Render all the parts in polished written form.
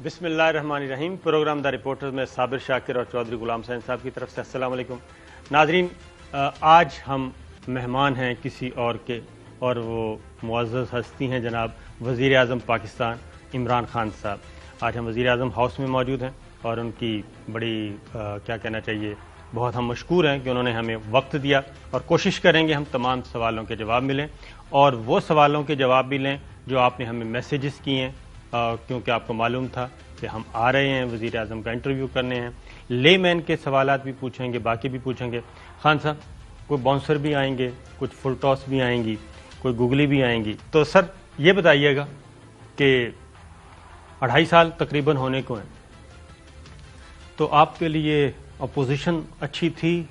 بسم اللہ الرحمن الرحیم. پروگرام دا رپورٹر میں صابر شاکر اور چودھری غلام حسین صاحب کی طرف سے السلام علیکم. ناظرین، آج ہم مہمان ہیں کسی اور کے، اور وہ معزز ہستی ہیں جناب وزیر اعظم پاکستان عمران خان صاحب. آج ہم وزیر اعظم ہاؤس میں موجود ہیں اور ان کی بڑی کیا کہنا چاہیے، بہت ہم مشکور ہیں کہ انہوں نے ہمیں وقت دیا، اور کوشش کریں گے ہم تمام سوالوں کے جواب ملیں، اور وہ سوالوں کے جواب بھی لیں جو آپ نے ہمیں میسیجز کیے ہیں، کیونکہ آپ کو معلوم تھا کہ ہم آ رہے ہیں وزیر اعظم کا انٹرویو کرنے ہیں. لے مین کے سوالات بھی پوچھیں گے، باقی بھی پوچھیں گے. خان صاحب، کوئی باؤنسر بھی آئیں گے، کچھ فل ٹاس بھی آئیں گی، کوئی گوگلی بھی آئیں گی. تو سر یہ بتائیے گا کہ 2.5 سال تقریباً ہونے کو ہیں، تو آپ کے لیے اپوزیشن اچھی تھی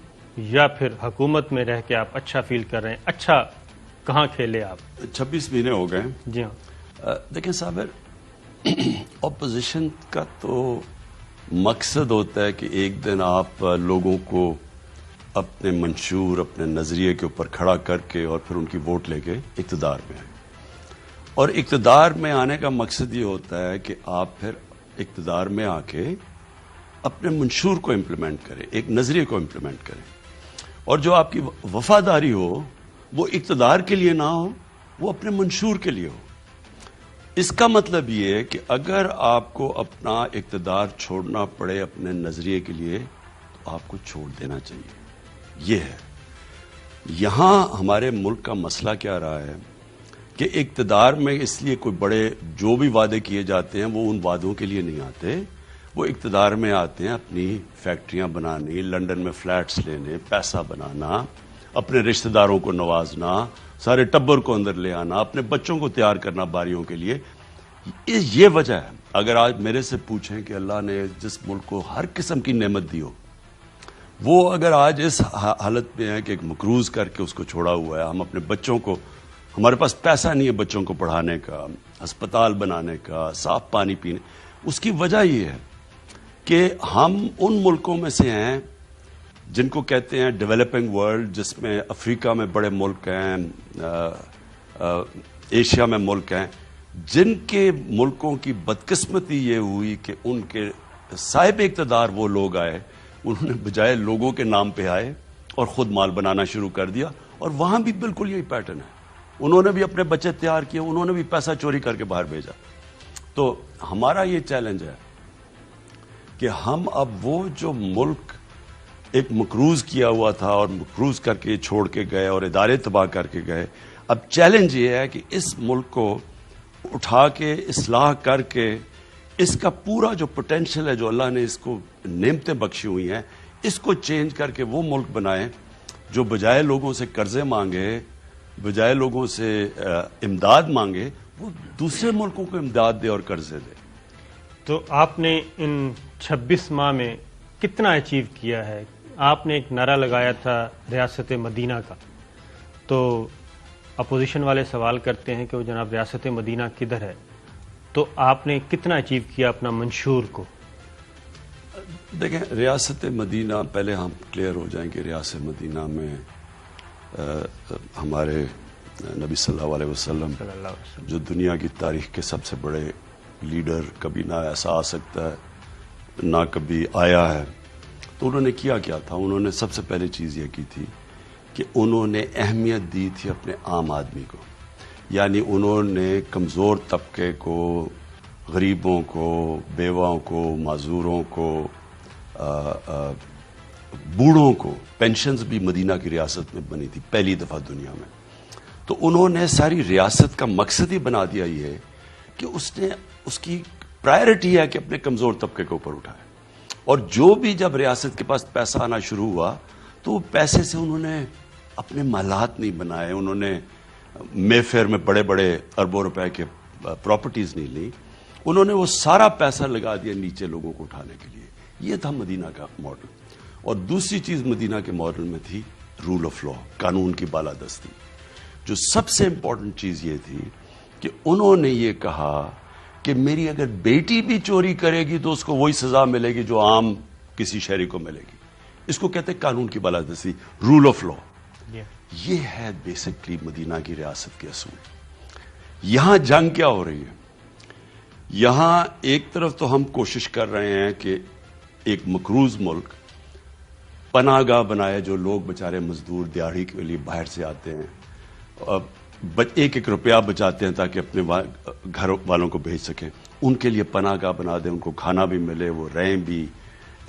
یا پھر حکومت میں رہ کے آپ اچھا فیل کر رہے ہیں؟ اچھا کہاں کھیلے آپ؟ 26 مہینے ہو گئے. جی ہاں. دیکھیں صابر، اپوزیشن کا تو مقصد ہوتا ہے کہ ایک دن آپ لوگوں کو اپنے منشور، اپنے نظریے کے اوپر کھڑا کر کے اور پھر ان کی ووٹ لے کے اقتدار میں آئیں. اور اقتدار میں آنے کا مقصد یہ ہوتا ہے کہ آپ پھر اقتدار میں آ کے اپنے منشور کو امپلیمنٹ کریں، ایک نظریے کو امپلیمنٹ کریں. اور جو آپ کی وفاداری ہو وہ اقتدار کے لیے نہ ہو، وہ اپنے منشور کے لیے ہو. اس کا مطلب یہ ہے کہ اگر آپ کو اپنا اقتدار چھوڑنا پڑے اپنے نظریے کے لیے تو آپ کو چھوڑ دینا چاہیے. یہ ہے یہاں ہمارے ملک کا مسئلہ کیا رہا ہے کہ اقتدار میں اس لیے کوئی بڑے جو بھی وعدے کیے جاتے ہیں وہ ان وعدوں کے لیے نہیں آتے. وہ اقتدار میں آتے ہیں اپنی فیکٹریاں بنانے، لنڈن میں فلیٹس لینے، پیسہ بنانا، اپنے رشتہ داروں کو نوازنا، سارے ٹبر کو اندر لے آنا، اپنے بچوں کو تیار کرنا باریوں کے لیے. یہ وجہ ہے. اگر آج میرے سے پوچھیں کہ اللہ نے جس ملک کو ہر قسم کی نعمت دی ہو، وہ اگر آج اس حالت میں ہے کہ ایک مقروض کر کے اس کو چھوڑا ہوا ہے، ہم اپنے بچوں کو، ہمارے پاس پیسہ نہیں ہے بچوں کو پڑھانے کا، ہسپتال بنانے کا، صاف پانی پینے، اس کی وجہ یہ ہے کہ ہم ان ملکوں میں سے ہیں جن کو کہتے ہیں ڈیولپنگ ورلڈ، جس میں افریقہ میں بڑے ملک ہیں، ایشیا میں ملک ہیں، جن کے ملکوں کی بدقسمتی یہ ہوئی کہ ان کے صاحب اقتدار وہ لوگ آئے، انہوں نے بجائے لوگوں کے نام پہ آئے اور خود مال بنانا شروع کر دیا. اور وہاں بھی بالکل یہی پیٹرن ہے. انہوں نے بھی اپنے بچے تیار کیے، انہوں نے بھی پیسہ چوری کر کے باہر بھیجا. تو ہمارا یہ چیلنج ہے کہ ہم اب وہ جو ملک ایک مقروض کیا ہوا تھا اور مقروض کر کے چھوڑ کے گئے اور ادارے تباہ کر کے گئے، اب چیلنج یہ ہے کہ اس ملک کو اٹھا کے اصلاح کر کے اس کا پورا جو پوٹینشیل ہے، جو اللہ نے اس کو نعمتیں بخشی ہوئی ہیں، اس کو چینج کر کے وہ ملک بنائیں جو بجائے لوگوں سے قرضے مانگے، بجائے لوگوں سے امداد مانگے، وہ دوسرے ملکوں کو امداد دے اور قرضے دے. تو آپ نے ان 26 ماہ میں کتنا اچیو کیا ہے؟ آپ نے ایک نعرہ لگایا تھا ریاست مدینہ کا، تو اپوزیشن والے سوال کرتے ہیں کہ وہ جناب ریاست مدینہ کدھر ہے؟ تو آپ نے کتنا اچیو کیا اپنا منشور کو؟ دیکھیں، ریاست مدینہ، پہلے ہم کلیئر ہو جائیں کہ ریاست مدینہ میں ہمارے نبی صلی اللہ علیہ وسلم جو دنیا کی تاریخ کے سب سے بڑے لیڈر، کبھی نہ ایسا آ سکتا ہے نہ کبھی آیا ہے. تو انہوں نے کیا تھا؟ انہوں نے سب سے پہلے چیز یہ کی تھی کہ انہوں نے اہمیت دی تھی اپنے عام آدمی کو. یعنی انہوں نے کمزور طبقے کو، غریبوں کو، بیواؤں کو، معذوروں کو، بوڑھوں کو، پینشنز بھی مدینہ کی ریاست میں بنی تھی پہلی دفعہ دنیا میں. تو انہوں نے ساری ریاست کا مقصد ہی بنا دیا یہ کہ اس کی پرائرٹی ہے کہ اپنے کمزور طبقے کے اوپر اٹھائے. اور جو بھی جب ریاست کے پاس پیسہ آنا شروع ہوا تو وہ پیسے سے انہوں نے اپنے محلات نہیں بنائے، انہوں نے مے فیئر میں بڑے بڑے اربوں روپے کے پراپرٹیز نہیں لی، انہوں نے وہ سارا پیسہ لگا دیا نیچے لوگوں کو اٹھانے کے لیے. یہ تھا مدینہ کا ماڈل. اور دوسری چیز مدینہ کے ماڈل میں تھی رول آف لا، قانون کی بالادستی. جو سب سے امپورٹنٹ چیز یہ تھی کہ انہوں نے یہ کہا کہ میری اگر بیٹی بھی چوری کرے گی تو اس کو وہی سزا ملے گی جو عام کسی شہری کو ملے گی. اس کو کہتے ہیں قانون کی بالادستی، رول آف لا. یہ ہے بیسکلی مدینہ کی ریاست کے اصول. یہاں جنگ کیا ہو رہی ہے؟ یہاں ایک طرف تو ہم کوشش کر رہے ہیں کہ ایک مقروض ملک پناہ گاہ بنائے، جو لوگ بیچارے مزدور دیہڑی کے لیے باہر سے آتے ہیں، ایک ایک روپیہ بچاتے ہیں تاکہ اپنے گھر والوں کو بھیج سکیں، ان کے لیے پناہ گاہ بنا دیں، ان کو کھانا بھی ملے، وہ رہیں بھی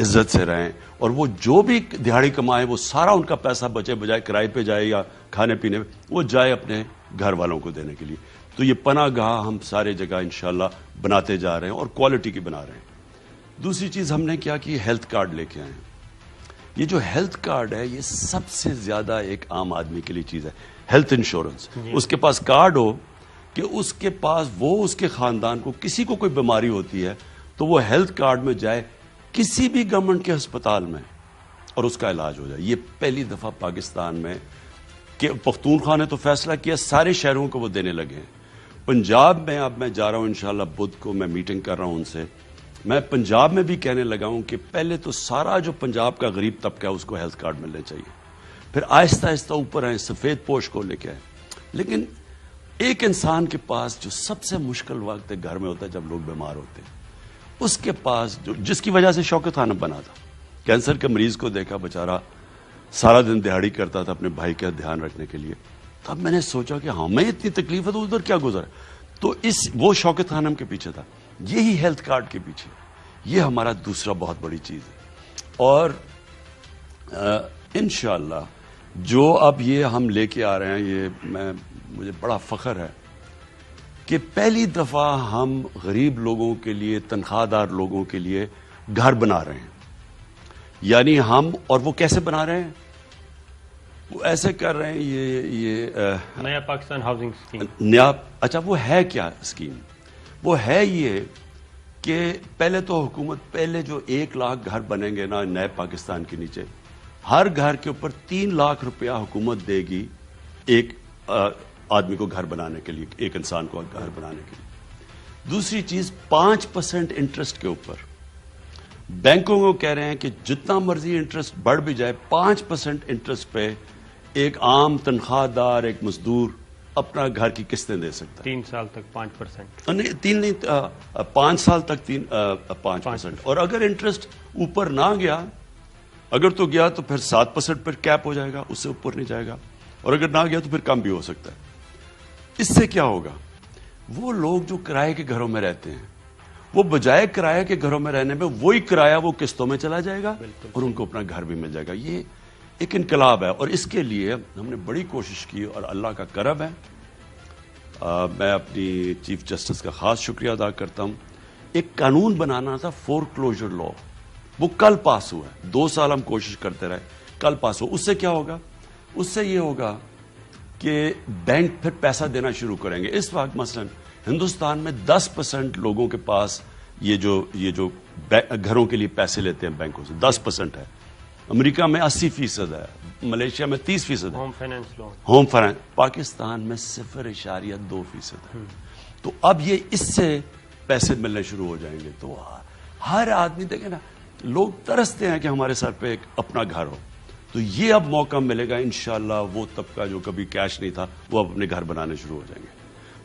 عزت سے رہیں، اور وہ جو بھی دیہڑی کمائیں وہ سارا ان کا پیسہ بچے بجائے کرائے پہ جائے یا کھانے پینے پہ، وہ جائے اپنے گھر والوں کو دینے کے لیے۔ تو یہ پناہ گاہ ہم سارے جگہ انشاءاللہ بناتے جا رہے ہیں اور کوالٹی کی بنا رہے ہیں۔ دوسری چیز ہم نے کیا کہ ہیلتھ کارڈ لے کے آئے ہیں۔ یہ جو ہیلتھ کارڈ ہے یہ سب سے زیادہ ایک عام آدمی کے لیے چیز ہے، ہیلتھ انشورنس۔ اس کے پاس کارڈ ہو کہ اس کے پاس وہ اس کے خاندان کو کسی کو کوئی بیماری ہوتی ہے تو وہ ہیلتھ کارڈ میں جائے کسی بھی گورنمنٹ کے ہسپتال میں اور اس کا علاج ہو جائے۔ یہ پہلی دفعہ پاکستان میں کہ پختونخوا نے تو فیصلہ کیا، سارے شہروں کو وہ دینے لگے ہیں۔ پنجاب میں اب میں جا رہا ہوں انشاءاللہ بدھ کو، میں میٹنگ کر رہا ہوں ان سے، میں پنجاب میں بھی کہنے لگا ہوں کہ پہلے تو سارا جو پنجاب کا غریب طبقہ ہے اس کو ہیلتھ کارڈ ملنے چاہیے، پھر آہستہ آہستہ اوپر آئیں، سفید پوش کو لے کے آئیں۔ لیکن ایک انسان کے پاس جو سب سے مشکل وقت ہے گھر میں ہوتا ہے جب لوگ بیمار ہوتے ہیں، اس کے پاس جس کی وجہ سے شوکت خانم بنا تھا، کینسر کے مریض کو دیکھا، بیچارہ سارا دن دیہڑی کرتا تھا اپنے بھائی کا دھیان رکھنے کے لیے۔ تب میں نے سوچا کہ ہمیں اتنی تکلیف ہے تو ادھر کیا گزرا، تو وہ شوکت خانم کے پیچھے تھا، یہی ہیلتھ کارڈ کے پیچھے۔ یہ ہمارا دوسرا بہت بڑی چیز ہے، اور انشاءاللہ جو اب یہ ہم لے کے آ رہے ہیں، یہ مجھے بڑا فخر ہے کہ پہلی دفعہ ہم غریب لوگوں کے لیے، تنخواہ دار لوگوں کے لیے گھر بنا رہے ہیں۔ یعنی ہم، اور وہ کیسے بنا رہے ہیں؟ وہ ایسے کر رہے ہیں، یہ نیا پاکستان ہاؤسنگ اسکیم، نیا، اچھا وہ ہے کیا اسکیم؟ وہ ہے یہ کہ پہلے تو حکومت، پہلے جو 1 لاکھ گھر بنیں گے نا نئے پاکستان کے نیچے، ہر گھر کے اوپر 3 لاکھ روپیہ حکومت دے گی ایک آدمی کو گھر بنانے کے لیے، ایک انسان کو گھر بنانے کے لیے۔ دوسری چیز 5% انٹرسٹ کے اوپر، بینکوں کو کہہ رہے ہیں کہ جتنا مرضی انٹرسٹ بڑھ بھی جائے، 5% انٹرسٹ پہ ایک عام تنخواہ دار، ایک مزدور اپنا گھر کی قسطیں دے سکتا ہے۔ 3 سال تک 5%، نہیں 5 سال تک 5%، اور اگر انٹرسٹ اوپر نہ گیا، اگر تو گیا تو پھر 7% پر کیپ ہو جائے گا، اس سے اوپر نہیں جائے گا، اور اگر نہ گیا تو پھر کم بھی ہو سکتا ہے۔ اس سے کیا ہوگا؟ وہ لوگ جو کرائے کے گھروں میں رہتے ہیں، وہ بجائے کرائے کے گھروں میں رہنے میں وہی کرایہ وہ قسطوں میں چلا جائے گا اور ان کو اپنا گھر بھی مل جائے گا۔ یہ ایک انقلاب ہے، اور اس کے لیے ہم نے بڑی کوشش کی، اور اللہ کا کرم ہے۔ میں اپنی چیف جسٹس کا خاص شکریہ ادا کرتا ہوں۔ ایک قانون بنانا تھا، فور کلوجر لا، وہ کل پاس ہوا ہے۔ 2 سال ہم کوشش کرتے رہے، کل پاس ہوا۔ اس سے کیا ہوگا؟ اس سے یہ ہوگا کہ بینک پھر پیسہ دینا شروع کریں گے۔ اس وقت مثلا ہندوستان میں 10% لوگوں کے پاس یہ جو گھروں کے لیے پیسے لیتے ہیں بینکوں سے، 10% ہے۔ امریکہ میں 80% ہے، ملیشیا میں 30% ہے home finance loan, home finance. Pakistan میں 0.2% ہے۔ تو اب یہ اس سے پیسے ملنے شروع ہو جائیں گے، تو ہر آدمی دیکھیں نا، لوگ ترستے ہیں کہ ہمارے سر پہ ایک اپنا گھر ہو، تو یہ اب موقع ملے گا انشاءاللہ۔ وہ طبقہ جو کبھی کیش نہیں تھا وہ اب اپنے گھر بنانے شروع ہو جائیں گے۔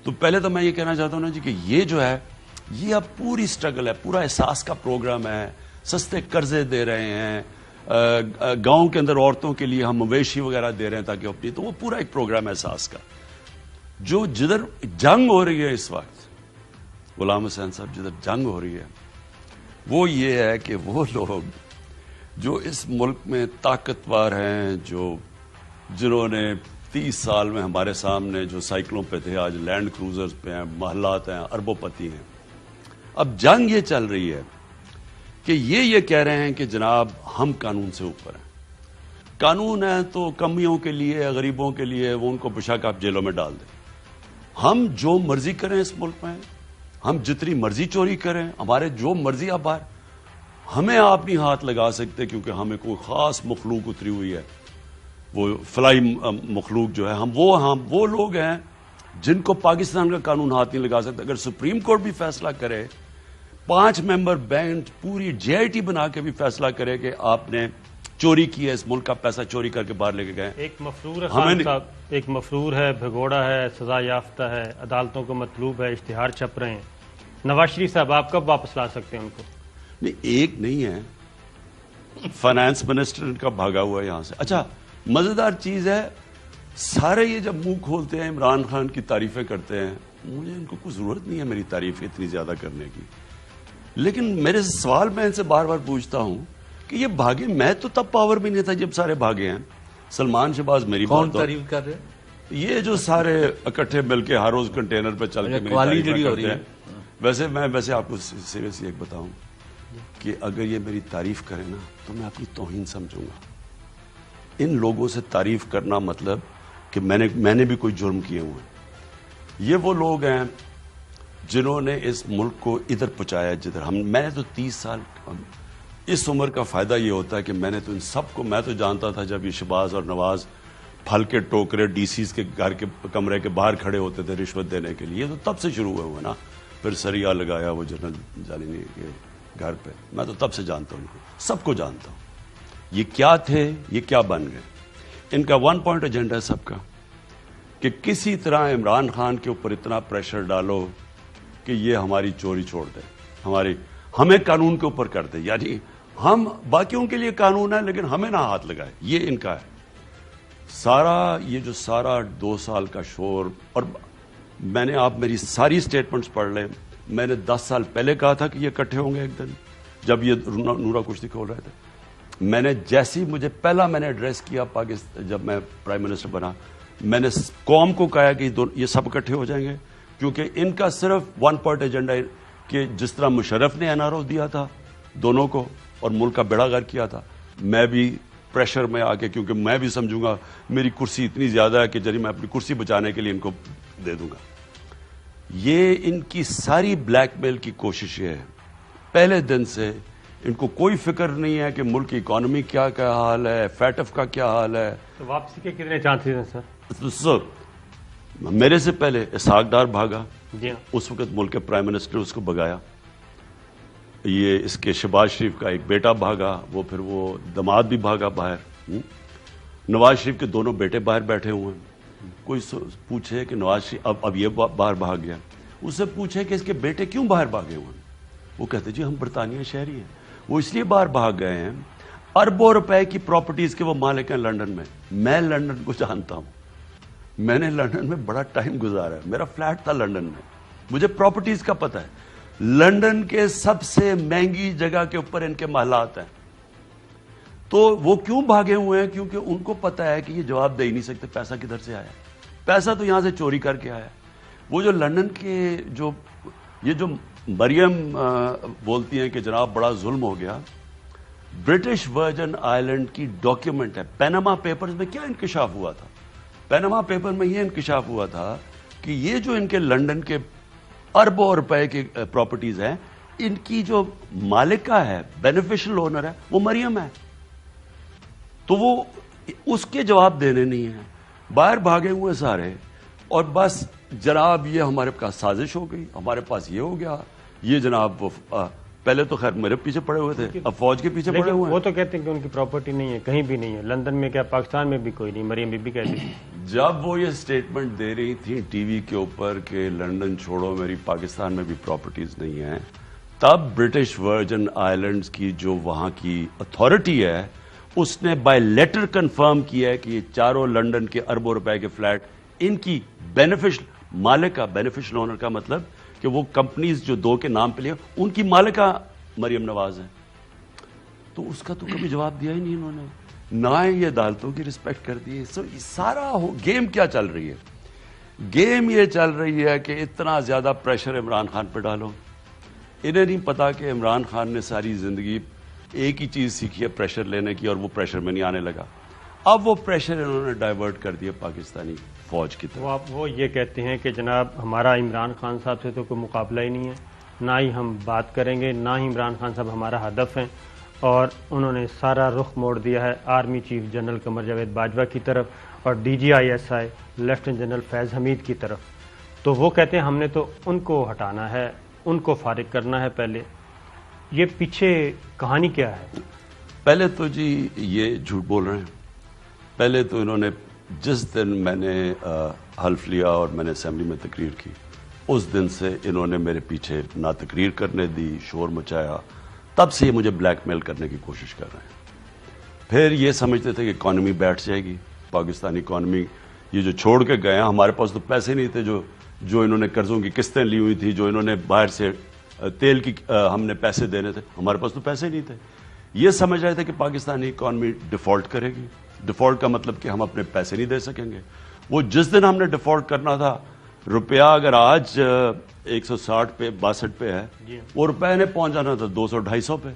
تو پہلے تو میں یہ کہنا چاہتا ہوں نا جی کہ یہ جو ہے، یہ اب پوری سٹرگل ہے، پورا احساس کا پروگرام ہے۔ سستے قرضے دے رہے ہیں، گاؤں کے اندر عورتوں کے لیے ہم مویشی وغیرہ دے رہے ہیں تاکہ اپنی، تو وہ پورا ایک پروگرام ہے احساس کا۔ جو جدھر جنگ ہو رہی ہے اس وقت، غلام حسین صاحب، جدھر جنگ ہو رہی ہے وہ یہ ہے کہ وہ لوگ جو اس ملک میں طاقتور ہیں، جنہوں نے 30 سال میں ہمارے سامنے جو سائیکلوں پہ تھے، آج لینڈ کروزرز پہ ہیں، محلات ہیں، اربوں پتی ہیں۔ اب جنگ یہ چل رہی ہے کہ یہ کہہ رہے ہیں کہ جناب ہم قانون سے اوپر ہیں، قانون ہے تو کمیوں کے لیے، غریبوں کے لیے، وہ ان کو بشک آپ جیلوں میں ڈال دیں۔ ہم جو مرضی کریں اس ملک میں، ہم جتنی مرضی چوری کریں، ہمارے جو مرضی آپ باہر، ہمیں آپ نہیں ہاتھ لگا سکتے، کیونکہ ہمیں کوئی خاص مخلوق اتری ہوئی ہے، وہ فلائی مخلوق جو ہے، ہم وہ لوگ ہیں جن کو پاکستان کا قانون ہاتھ نہیں لگا سکتا۔ اگر سپریم کورٹ بھی فیصلہ کرے، 5 ممبر بینچ پوری JIT بنا کے بھی فیصلہ کرے کہ آپ نے چوری کی ہے، اس ملک کا پیسہ چوری کر کے باہر لے کے گئے۔ ایک مفرور ہے خان صاحب، ایک مفرور ہے، بھگوڑا ہے، سزا یافتہ ہے، عدالتوں کو مطلوب ہے، اشتہار چھپ رہے ہیں، نواز شریف صاحب آپ کب واپس لا سکتے ہیں ان کو؟ نہیں، ایک نہیں ہے، فائنانس منسٹر ان کا بھاگا ہوا ہے یہاں سے. اچھا مزیدار چیز ہے، سارے یہ جب منہ کھولتے ہیں عمران خان کی تعریفیں کرتے ہیں، مجھے ان کو کوئی ضرورت نہیں ہے میری تعریف اتنی زیادہ کرنے کی، لیکن میرے سوال میں ان سے بار بار پوچھتا ہوں کہ یہ بھاگے، میں تو تب پاور میں نہیں تھا جب سارے بھاگے ہیں. سلمان شہباز میری کون بات تعریف کر رہے ہیں؟ یہ جو سارے اکٹھے مل کے ہر روز کنٹینر پہ چل کے میری قوالی تعریفیں جڑی ہو کرتے رہی ہیں. ویسے آپ کو سیریسلی ایک بتاؤں کہ اگر یہ میری تعریف کرے نا تو میں اپنی توہین سمجھوں گا. ان لوگوں سے تعریف کرنا مطلب کہ میں نے بھی کوئی جرم کیے ہوئے ہیں. یہ وہ لوگ ہیں جنہوں نے اس ملک کو ادھر پہنچایا جدھر میں نے تو 30 سال اس عمر کا فائدہ یہ ہوتا ہے کہ میں نے تو ان سب کو، میں تو جانتا تھا جب یہ شہباز اور نواز پھل کے ٹوکرے ڈی سیز کے گھر کے کمرے کے باہر کھڑے ہوتے تھے رشوت دینے کے لیے، تو تب سے شروع ہوئے نا. پھر سریا لگایا وہ جنرل جالینی کے گھر پہ، میں تو تب سے جانتا ہوں ان کو، سب کو جانتا ہوں. یہ کیا تھے، یہ کیا بن گئے. ان کا 1 پوائنٹ ایجنڈا ہے سب کا کہ کسی طرح عمران خان کے اوپر اتنا پریشر ڈالو کہ یہ ہماری چوری چھوڑ دے، ہمیں قانون کے اوپر کر دے. یعنی ہم باقیوں کے لیے قانون ہے لیکن ہمیں نہ ہاتھ لگائے. یہ ان کا ہے سارا، یہ جو سارا 2 سال کا شور. اور میں نے، آپ میری ساری سٹیٹمنٹس پڑھ لیں، میں نے 10 سال پہلے کہا تھا کہ یہ اکٹھے ہوں گے ایک دن، جب یہ نورا کشتی کھول رہے تھے. میں نے جیسی میں نے ایڈریس کیا پاکستان، جب میں پرائم منسٹر بنا، میں نے قوم کو کہا کہ یہ سب اکٹھے ہو جائیں گے، کیونکہ ان کا صرف 1 پوائنٹ ایجنڈا ہے کہ جس طرح مشرف نے NRO دیا تھا دونوں کو اور ملک کا بیڑا غرق کیا تھا، میں بھی پریشر میں آ کے، کیونکہ میں بھی سمجھوں گا میری کرسی اتنی زیادہ ہے کہ جب میں اپنی کرسی بچانے کے لیے ان کو دے دوں گا. یہ ان کی ساری بلیک میل کی کوشش ہے. پہلے دن سے ان کو کوئی فکر نہیں ہے کہ ملک کی اکانومی کیا حال ہے، فیٹف کا کیا حال ہے. تو واپسی کے کتنے چانسز ہیں سر؟ میرے سے پہلے اسحاق ڈار بھاگا، جی ہاں، اس وقت ملک کے پرائم منسٹر اس کو بگایا. یہ اس کے شہباز شریف کا ایک بیٹا بھاگا، پھر وہ داماد بھی بھاگا باہر. نواز شریف کے دونوں بیٹے باہر بیٹھے ہوئے ہیں. کوئی پوچھے کہ نواز شریف اب یہ باہر بھاگ گیا، اس سے پوچھے کہ اس کے بیٹے کیوں باہر بھاگے ہوئے ہیں. وہ کہتے جی ہم برطانیہ شہری ہیں. وہ اس لیے باہر بھاگ گئے ہیں، اربوں روپے کی پراپرٹیز کے وہ مالک ہیں لنڈن میں. میں لنڈن کو جانتا ہوں، میں نے لنڈن میں بڑا ٹائم گزارا ہے، میرا فلیٹ تھا لنڈن میں، مجھے پراپرٹیز کا پتہ ہے. لنڈن کے سب سے مہنگی جگہ کے اوپر ان کے محلات ہیں. تو وہ کیوں بھاگے ہوئے ہیں؟ کیونکہ ان کو پتہ ہے کہ یہ جواب دے ہی نہیں سکتے پیسہ کدھر سے آیا. پیسہ تو یہاں سے چوری کر کے آیا. وہ جو لنڈن کے یہ جو مریم بولتی ہیں کہ جناب بڑا ظلم ہو گیا، برٹش ورجن آئیلینڈ کی ڈاکیومنٹ ہے. پیناما پیپرز میں کیا انکشاف ہوا تھا؟ پیناما پیپر میں یہ انکشاف ہوا تھا کہ یہ جو ان کے لنڈن کے اربوں روپے کی پراپرٹیز ہیں، ان کی جو مالکہ ہے، بینیفیشل اونر ہے، وہ مریم ہے. تو وہ اس کے جواب دینے نہیں ہیں، باہر بھاگے ہوئے سارے. اور بس جناب یہ ہمارے پاس سازش ہو گئی، ہمارے پاس یہ ہو گیا. یہ جناب پہلے تو خیر میرے پیچھے پڑے ہوئے تھے، اب فوج کے پیچھے پڑے ہوئے ہیں. وہ تو کہتے ہیں کہ ان کی پراپرٹی نہیں ہے، کہیں بھی نہیں ہے. لندن میں کیا، پاکستان میں بھی کوئی نہیں. مریم بی بی کہتی تھی جب وہ یہ سٹیٹمنٹ دے رہی تھی ٹی وی کے اوپر کہ لنڈن چھوڑو میری پاکستان میں بھی پراپرٹیز نہیں ہیں، تب برٹش ورجن آئیلینڈز کی جو وہاں کی اتھارٹی ہے اس نے بائی لیٹر کنفرم کیا ہے کہ یہ چاروں لنڈن کے اربوں روپے کے فلیٹ ان کی بینیفیشل مالکہ، بینیفیشل اونر کا مطلب کہ وہ کمپنیز جو 2 کے نام پہ لیے ان کی مالکہ مریم نواز ہے. تو اس کا تو کبھی جواب دیا ہی نہیں انہوں نے، نہ یہ عدالتوں کی رسپیکٹ کر دی. سارا گیم کیا چل رہی ہے؟ گیم یہ چل رہی ہے کہ اتنا زیادہ پریشر عمران خان پہ ڈالو. انہیں نہیں پتا کہ عمران خان نے ساری زندگی ایک ہی چیز سیکھی ہے، پریشر لینے کی، اور وہ پریشر میں نہیں آنے لگا. اب وہ پریشر انہوں نے ڈائیورٹ کر دیا پاکستانی فوج کی طرف. وہ یہ کہتے ہیں کہ جناب ہمارا عمران خان صاحب سے تو کوئی مقابلہ ہی نہیں ہے، نہ ہی ہم بات کریں گے، نہ ہی عمران خان صاحب ہمارا ہدف ہیں. اور انہوں نے سارا رخ موڑ دیا ہے army chief general Qamar Javed Bajwa کی طرف اور DGISI لیفٹیننٹ جنرل فیض حمید کی طرف. تو وہ کہتے ہیں ہم نے تو ان کو ہٹانا ہے، ان کو فارغ کرنا ہے. پہلے یہ پیچھے کہانی کیا ہے؟ پہلے تو جی یہ جھوٹ بول رہے ہیں. پہلے تو انہوں نے جس دن میں نے حلف لیا اور میں نے اسمبلی میں تقریر کی، اس دن سے انہوں نے میرے پیچھے نا تقریر کرنے دی، شور مچایا، تب سے یہ مجھے بلیک میل کرنے کی کوشش کر رہے ہیں۔ پھر یہ سمجھتے تھے کہ اکانومی بیٹھ جائے گی، پاکستانی اکانومی یہ جو چھوڑ کے گئے ہیں، ہمارے پاس تو پیسے نہیں تھے، جو انہوں نے قرضوں کی قسطیں لی ہوئی تھی، جو انہوں نے باہر سے تیل کی ہم نے پیسے دینے تھے، ہمارے پاس تو پیسے نہیں تھے۔ یہ سمجھ رہے تھے کہ پاکستانی اکانومی ڈیفالٹ کرے گی، ڈیفالٹ کا مطلب کہ ہم اپنے پیسے نہیں دے سکیں گے۔ وہ جس دن ہم نے ڈیفالٹ کرنا تھا، روپیہ اگر آج 160 پہ 62 پہ ہے، وہ روپے نے پہنچ جانا تھا 200-250 پہ۔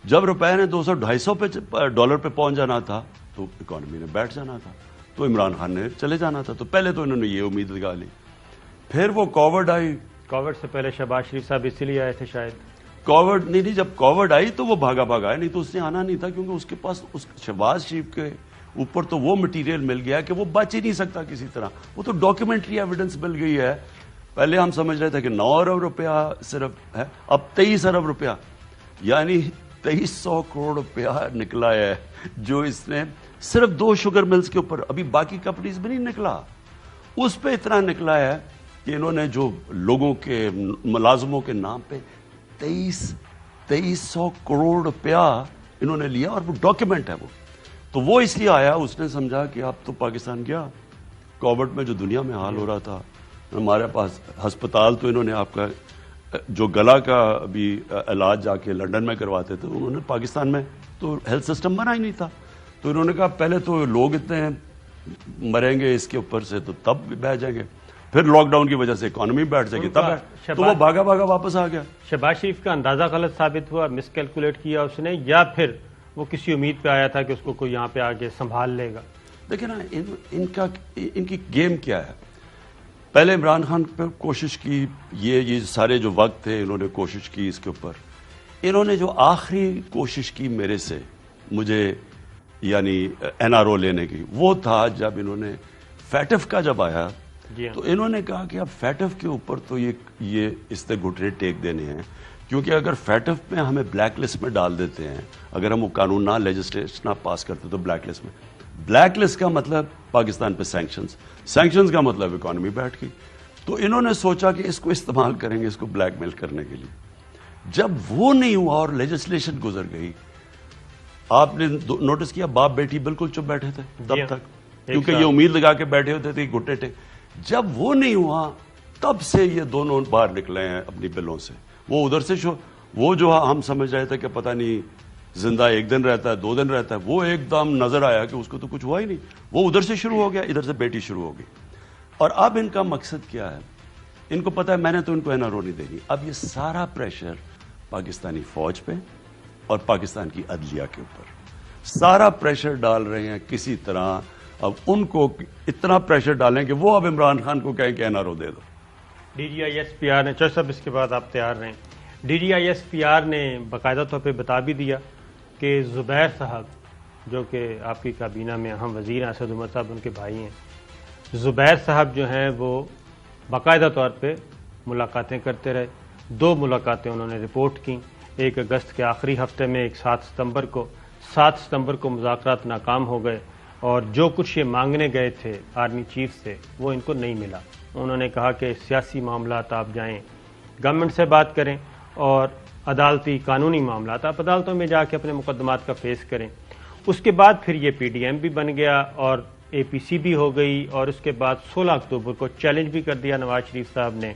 جب روپے نے 200-250 پہ ڈالر پہ پہنچ جانا تھا تو اکانومی نے بیٹھ جانا تھا، تو عمران خان نے چلے جانا تھا۔ تو پہلے تو انہوں نے یہ امید لگا لی، پھر وہ کووڈ آئی۔ کووڈ سے پہلے شہباز شریف صاحب اسی لیے آئے تھے شاید؟ کووڈ نہیں، جب کووڈ آئی تو وہ بھاگا آیا، نہیں تو اس نے آنا نہیں تھا، کیونکہ اس کے پاس شہباز شریف کے اوپر تو وہ مٹیریل مل گیا کہ وہ بچ ہی نہیں سکتا کسی طرح، وہ تو ڈاکیومنٹری ایویڈنس مل گئی ہے۔ پہلے ہم سمجھ رہے تھے کہ 9 ارب روپیہ صرف ہے، اب 23 ارب روپیہ، یعنی 2300 کروڑ روپیہ نکلا ہے، جو اس نے صرف 2 شوگر ملز کے اوپر، ابھی باقی کمپنیز میں نہیں نکلا، اس پہ اتنا نکلا ہے کہ انہوں نے جو لوگوں کے ملازموں کے نام پہ 2300 کروڑ روپیہ انہوں نے لیا، اور وہ ڈاکیومنٹ ہے تو وہ اس لیے آیا، اس نے سمجھا کہ اب تو پاکستان گیا۔ کووڈ میں جو دنیا میں حال ہو رہا تھا، ہمارے پاس ہسپتال تو انہوں نے آپ کا جو گلا کا بھی علاج جا کے لنڈن میں کرواتے تھے، انہوں نے پاکستان میں تو ہیلتھ سسٹم بنا ہی نہیں تھا، تو انہوں نے کہا پہلے تو لوگ اتنے مریں گے اس کے اوپر سے تو تب بیٹھ جائیں گے، پھر لاک ڈاؤن کی وجہ سے اکانومی بیٹھ جائے گی تب، تو وہ بھاگا واپس آ گیا۔ شہباز شریف کا اندازہ غلط ثابت ہوا، مس کیلکولیٹ کیا اس نے، یا پھر وہ کسی امید پہ آیا تھا کہ اس کو کوئی یہاں پہ آگے سنبھال لے گا؟ دیکھیں نا، ان کی گیم کیا ہے۔ پہلے عمران خان پہ کوشش کی، یہ سارے جو وقت تھے انہوں نے کوشش کی اس کے اوپر۔ انہوں نے جو آخری کوشش کی میرے سے مجھے یعنی این آر او لینے کی، وہ تھا جب انہوں نے فیٹف کا جب آیا تو انہوں نے کہا کہ اب فیٹف کے اوپر تو یہ اس نے گھٹنے ٹیک دینے ہیں، کیونکہ اگر فیٹف میں ہمیں بلیک لسٹ میں ڈال دیتے ہیں، اگر ہم وہ قانون نہ لیجسلیشن نہ پاس کرتے تو بلیک لسٹ میں، بلیک لسٹ کا مطلب پاکستان پہ سینکشنز کا مطلب اکانومی بیٹھ گئی۔ تو انہوں نے سوچا کہ اس کو استعمال کریں گے، اس کو بلیک میل کرنے کے لیے۔ جب وہ نہیں ہوا اور لیجسلیشن گزر گئی، آپ نے نوٹس کیا باپ بیٹی بالکل چپ بیٹھے تھے تب تک، کیونکہ یہ امید لگا کے بیٹھے ہوتے تھے گھٹنے ٹیک۔ جب وہ نہیں ہوا تب سے یہ دونوں باہر نکلے ہیں اپنی بلوں سے۔ وہ ادھر سے وہ جو ہم سمجھ رہے تھے کہ پتہ نہیں زندہ 1 دن رہتا ہے 2 دن رہتا ہے، وہ ایک دم نظر آیا کہ اس کو تو کچھ ہوا ہی نہیں، وہ ادھر سے شروع ہو گیا، ادھر سے بیٹی شروع ہو گئی۔ اور اب ان کا مقصد کیا ہے؟ ان کو پتا ہے میں نے تو ان کو این آر او نہیں دینی، اب یہ سارا پریشر پاکستانی فوج پہ اور پاکستان کی عدلیہ کے اوپر سارا پریشر ڈال رہے ہیں کسی طرح۔ اب ان کو اتنا پریشر ڈالیں کہ وہ اب عمران خان کو کہیں کہ این آر او دے دو۔ D G I S P R نے، چوہدری صاحب اس کے بعد آپ تیار رہیں، D G I S P R نے باقاعدہ طور پہ بتا بھی دیا کہ زبیر صاحب، جو کہ آپ کی کابینہ میں اہم وزیر ہیں، اسد عمر صاحب ان کے بھائی ہیں، زبیر صاحب جو ہیں وہ باقاعدہ طور پہ ملاقاتیں کرتے رہے۔ 2 ملاقاتیں انہوں نے رپورٹ کی، 1 اگست کے آخری ہفتے میں، ایک 7 ستمبر کو مذاکرات ناکام ہو گئے، اور جو کچھ یہ مانگنے گئے تھے آرمی چیف سے وہ ان کو نہیں ملا۔ انہوں نے کہا کہ سیاسی معاملات آپ جائیں گورنمنٹ سے بات کریں، اور عدالتی قانونی معاملات آپ عدالتوں میں جا کے اپنے مقدمات کا فیس کریں۔ اس کے بعد پھر یہ پی ڈی ایم بھی بن گیا اور اے پی سی بھی ہو گئی، اور اس کے بعد 16 اکتوبر کو چیلنج بھی کر دیا نواز شریف صاحب نے۔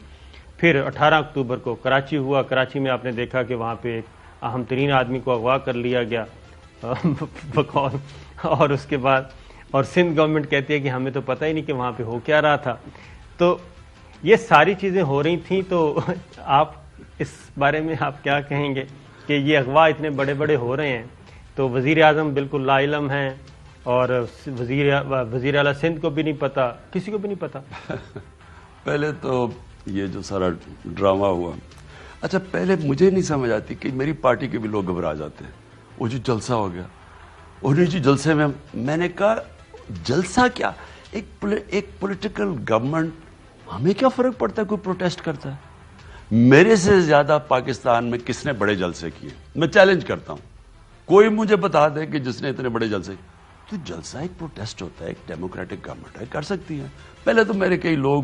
پھر 18 اکتوبر کو کراچی ہوا، کراچی میں آپ نے دیکھا کہ وہاں پہ ایک اہم ترین آدمی کو اغوا کر لیا گیا اور اس کے بعد اور سندھ گورنمنٹ کہتی ہے کہ ہمیں تو پتہ ہی نہیں کہ وہاں پہ ہو کیا رہا تھا۔ تو یہ ساری چیزیں ہو رہی تھیں، تو آپ اس بارے میں آپ کیا کہیں گے کہ یہ اغوا اتنے بڑے بڑے ہو رہے ہیں، تو وزیر اعظم بالکل لا علم ہیں، اور وزیر اعلیٰ سندھ کو بھی نہیں پتا، کسی کو بھی نہیں پتا؟ پہلے تو یہ جو سارا ڈرامہ ہوا، اچھا پہلے مجھے نہیں سمجھ آتی کہ میری پارٹی کے بھی لوگ گھبرا جاتے ہیں۔ وہ جو جلسہ ہو گیا، انہیں جو جلسے میں نے کہا جلسہ کیا، ایک پولیٹیکل گورنمنٹ، ہمیں کیا فرق پڑتا ہے کوئی پروٹیسٹ کرتا ہے؟ میرے سے زیادہ پاکستان میں کس نے بڑے جلسے کیے؟ میں چیلنج کرتا ہوں، کوئی مجھے بتا دے کہ جس نے اتنے بڑے جلسے، تو جلسہ ایک پروٹیسٹ ہوتا ہے، ایک ڈیموکریٹک گورنمنٹ ہے، کر سکتی ہے۔ پہلے تو میرے کئی لوگ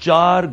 4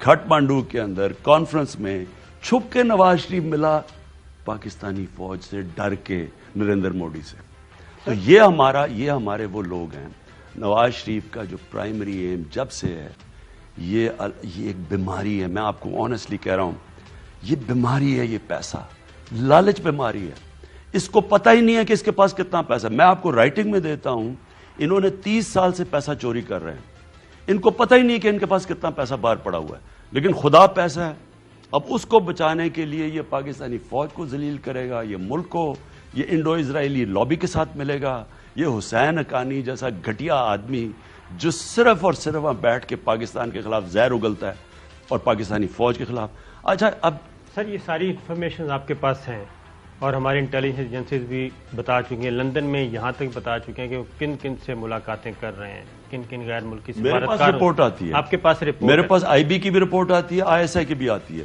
کھٹمانڈو کے اندر کانفرنس میں چھپ کے نواز شریف ملا پاکستانی فوج سے ڈر کے نریندر مودی سے. تو یہ ہمارے وہ لوگ ہیں. نواز شریف کا جو پرائمری ایم جب سے ہے یہ ایک بیماری ہے. میں آپ کو آنیسٹلی کہہ رہا ہوں, یہ بیماری ہے, یہ پیسہ لالچ بیماری ہے. اس کو پتہ ہی نہیں ہے کہ اس کے پاس کتنا پیسہ. میں آپ کو رائٹنگ میں دیتا ہوں, انہوں نے 30 سال سے پیسہ چوری کر رہے ہیں. ان کو پتہ ہی نہیں کہ ان کے پاس کتنا پیسہ باہر پڑا ہوا ہے, لیکن خدا پیسہ ہے. اب اس کو بچانے کے لیے یہ پاکستانی فوج کو ذلیل کرے گا, یہ ملک کو, یہ انڈو اسرائیلی لابی کے ساتھ ملے گا, یہ حسین حقانی جیسا گھٹیا آدمی جو صرف اور صرف وہاں بیٹھ کے پاکستان کے خلاف زہر اگلتا ہے اور پاکستانی فوج کے خلاف. اچھا اب سر یہ ساری انفارمیشن آپ کے پاس ہیں اور ہماری انٹیلیجنس ایجنسیز بھی بتا چکی ہیں, لندن میں یہاں تک بتا چکے ہیں کہ وہ کن کن سے ملاقاتیں کر رہے ہیں, کن کن غیر ملکی میرے پاس رپورٹ آتی ہے, آپ کے پاس رپورٹ, میرے پاس آئی بی کی بھی رپورٹ آتی ہے, آئی ایس آئی کی بھی آتی ہے.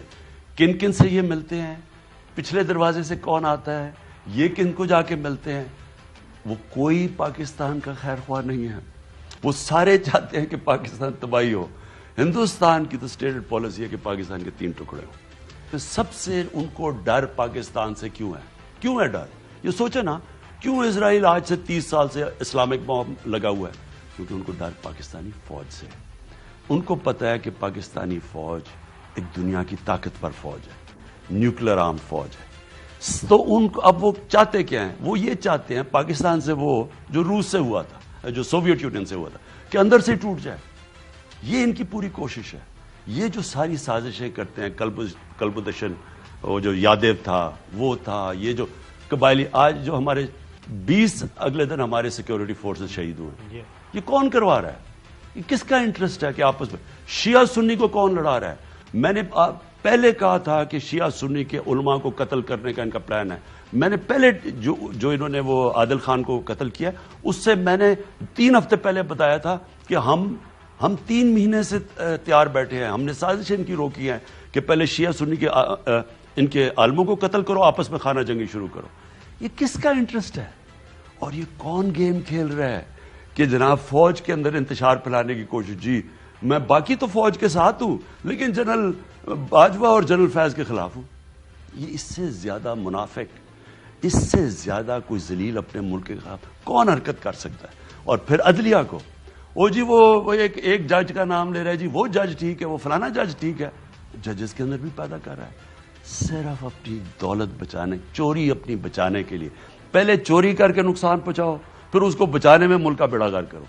کن کن سے یہ ملتے ہیں, پچھلے دروازے سے کون آتا ہے, یہ کن کو جا کے ملتے ہیں. وہ کوئی پاکستان کا خیر خواہ نہیں ہے. وہ سارے چاہتے ہیں کہ پاکستان تباہی ہو. ہندوستان کی تو اسٹیٹڈ پالیسی ہے کہ پاکستان کے 3 ٹکڑے ہوں. تو سب سے ان کو ڈر پاکستان سے کیوں ہے ڈر؟ یہ سوچے نا, کیوں اسرائیل آج سے 30 سال سے اسلامک بام لگا ہوا ہے؟ کیونکہ ان کو ڈر پاکستانی فوج سے. ان کو پتہ ہے کہ پاکستانی فوج ایک دنیا کی طاقتور فوج ہے, نیوکلیر آرم فوج ہے. تو ان کو اب وہ چاہتے کیا ہیں؟ وہ یہ چاہتے ہیں پاکستان سے وہ جو روس سے ہوا تھا, جو سوویت یونین سے ہوا تھا, کہ اندر سے ٹوٹ جائے. یہ ان کی پوری کوشش ہے. یہ جو ساری سازشیں کرتے ہیں, کلبدشن, وہ جو یادیو تھا, وہ تھا, یہ جو قبائلی, آج جو ہمارے 20 اگلے دن ہمارے سیکیورٹی فورسز شہید ہوئے, یہ کون کروا رہا ہے؟ یہ کس کا انٹرسٹ ہے کہ آپس میں شیعہ سنی کو کون لڑا رہا ہے؟ میں نے پہلے کہا تھا کہ شیعہ سنی کے علماء کو قتل کرنے کا ان کا پلان ہے. میں نے پہلے جو انہوں نے وہ عادل خان کو قتل کیا, اس سے میں نے 3 ہفتے پہلے بتایا تھا کہ ہم 3 مہینے سے تیار بیٹھے ہیں. ہم نے سازشیں ان کی روکی ہیں کہ پہلے شیعہ سنی کے ان کے عالموں کو قتل کرو, آپس میں خانہ جنگی شروع کرو. یہ کس کا انٹرسٹ ہے؟ اور یہ کون گیم کھیل رہا ہے کہ جناب فوج کے اندر انتشار پھیلانے کی کوشش؟ جی میں باقی تو فوج کے ساتھ ہوں, لیکن جنرل باجوہ اور جنرل فیض کے خلاف ہوں. یہ اس سے زیادہ منافق, اس سے زیادہ کوئی ذلیل اپنے ملک کے خلاف کون حرکت کر سکتا ہے؟ اور پھر عدلیہ کو, او جی وہ ایک جج کا نام لے رہا ہے, جی وہ جج ٹھیک ہے, وہ فلانا جج ٹھیک ہے. ججز کے اندر بھی پیدا کر رہا ہے صرف اپنی دولت بچانے, چوری اپنی بچانے کے لیے. پہلے چوری کر کے نقصان پہنچاؤ, پھر اس کو بچانے میں ملک کا بیڑا غرق کرو.